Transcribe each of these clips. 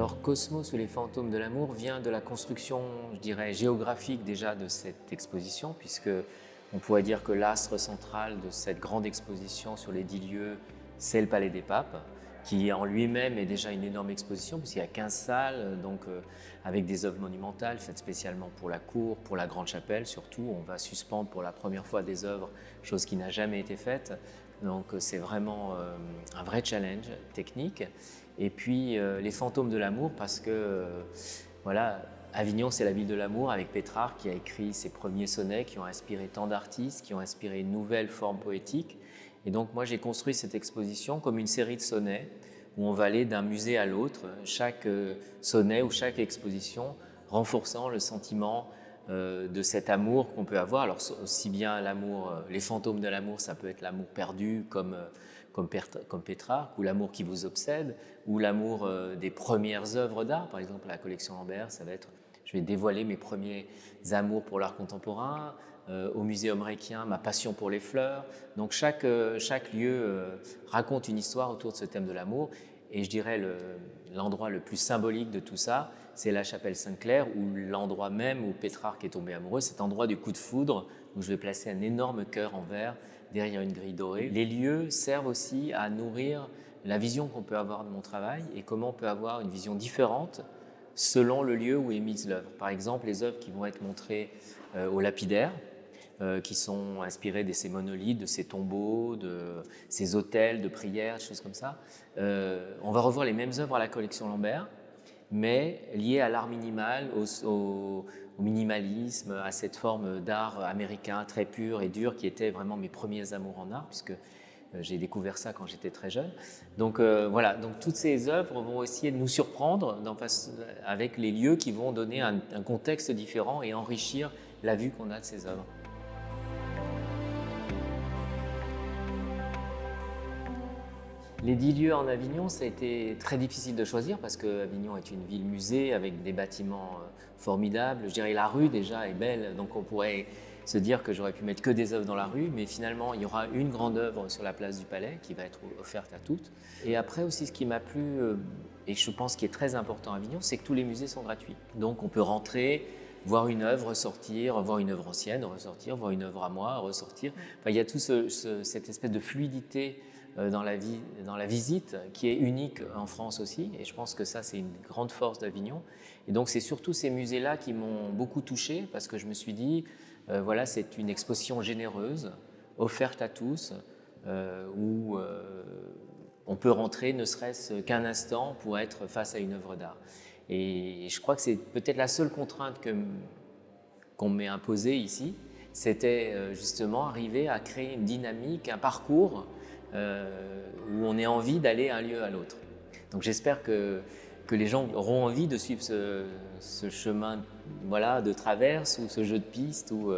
Alors Cosmos ou les fantômes de l'amour vient de la construction, je dirais, géographique déjà de cette exposition, puisque on pourrait dire que l'astre central de cette grande exposition sur les 10 lieux, c'est le Palais des Papes, qui en lui-même est déjà une énorme exposition, puisqu'il y a 15 salles, avec des œuvres monumentales faites spécialement pour la cour, pour la Grande Chapelle surtout. On va suspendre pour la première fois des œuvres, chose qui n'a jamais été faite. Donc c'est vraiment un vrai challenge technique. Et puis les fantômes de l'amour, parce que voilà, Avignon c'est la ville de l'amour, avec Pétrarque qui a écrit ses premiers sonnets qui ont inspiré tant d'artistes, qui ont inspiré une nouvelle forme poétique. Et donc moi j'ai construit cette exposition comme une série de sonnets où on va aller d'un musée à l'autre, chaque sonnet ou chaque exposition renforçant le sentiment de cet amour qu'on peut avoir. Alors aussi bien l'amour, les fantômes de l'amour, ça peut être l'amour perdu comme Pétrarque, ou l'amour qui vous obsède, ou l'amour des premières œuvres d'art. Par exemple, la collection Lambert, ça va être, je vais dévoiler mes premiers amours pour l'art contemporain. Au Muséum Requien, ma passion pour les fleurs. Donc chaque lieu raconte une histoire autour de ce thème de l'amour. Et je dirais l'endroit le plus symbolique de tout ça, c'est la chapelle Sainte-Claire, où l'endroit même où Pétrarque est tombé amoureux, cet endroit du coup de foudre, où je vais placer un énorme cœur en verre derrière une grille dorée. Les lieux servent aussi à nourrir la vision qu'on peut avoir de mon travail et comment on peut avoir une vision différente selon le lieu où est mise l'œuvre. Par exemple, les œuvres qui vont être montrées au lapidaire, qui sont inspirés de ces monolithes, de ces tombeaux, de ces hôtels de prière, des choses comme ça. On va revoir les mêmes œuvres à la collection Lambert, mais liées à l'art minimal, au minimalisme, à cette forme d'art américain très pur et dur qui était vraiment mes premiers amours en art, puisque j'ai découvert ça quand j'étais très jeune. Donc voilà, donc toutes ces œuvres vont essayer de nous surprendre avec les lieux qui vont donner un contexte différent et enrichir la vue qu'on a de ces œuvres. Les 10 lieux en Avignon, ça a été très difficile de choisir parce que Avignon est une ville-musée avec des bâtiments formidables. Je dirais la rue déjà est belle, donc on pourrait se dire que j'aurais pu mettre que des œuvres dans la rue, mais finalement il y aura une grande œuvre sur la place du Palais qui va être offerte à toutes. Et après aussi ce qui m'a plu, et je pense qui est très important à Avignon, c'est que tous les musées sont gratuits. Donc on peut rentrer, voir une œuvre, ressortir, voir une œuvre ancienne, ressortir, voir une œuvre à moi, ressortir. Enfin, il y a toute cette espèce de fluidité dans la visite qui est unique en France aussi, et je pense que ça c'est une grande force d'Avignon. Et donc c'est surtout ces musées-là qui m'ont beaucoup touché parce que je me suis dit voilà, c'est une exposition généreuse offerte à tous où on peut rentrer ne serait-ce qu'un instant pour être face à une œuvre d'art. Et je crois que c'est peut-être la seule contrainte qu'on m'ait imposée ici, c'était justement arriver à créer une dynamique, un parcours où on ait envie d'aller d'un lieu à l'autre. Donc j'espère que les gens auront envie de suivre ce chemin voilà, de traverse ou ce jeu de piste ou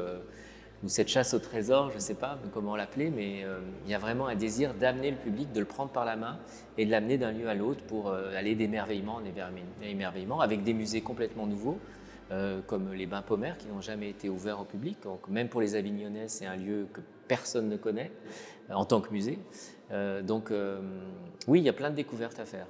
cette chasse au trésor, je ne sais pas comment l'appeler, mais il y a vraiment un désir d'amener le public, de le prendre par la main et de l'amener d'un lieu à l'autre pour aller d'émerveillement en émerveillement avec des musées complètement nouveaux. Comme les Bains Pommer qui n'ont jamais été ouverts au public. Donc, même pour les Avignonnais, c'est un lieu que personne ne connaît en tant que musée. Oui, il y a plein de découvertes à faire.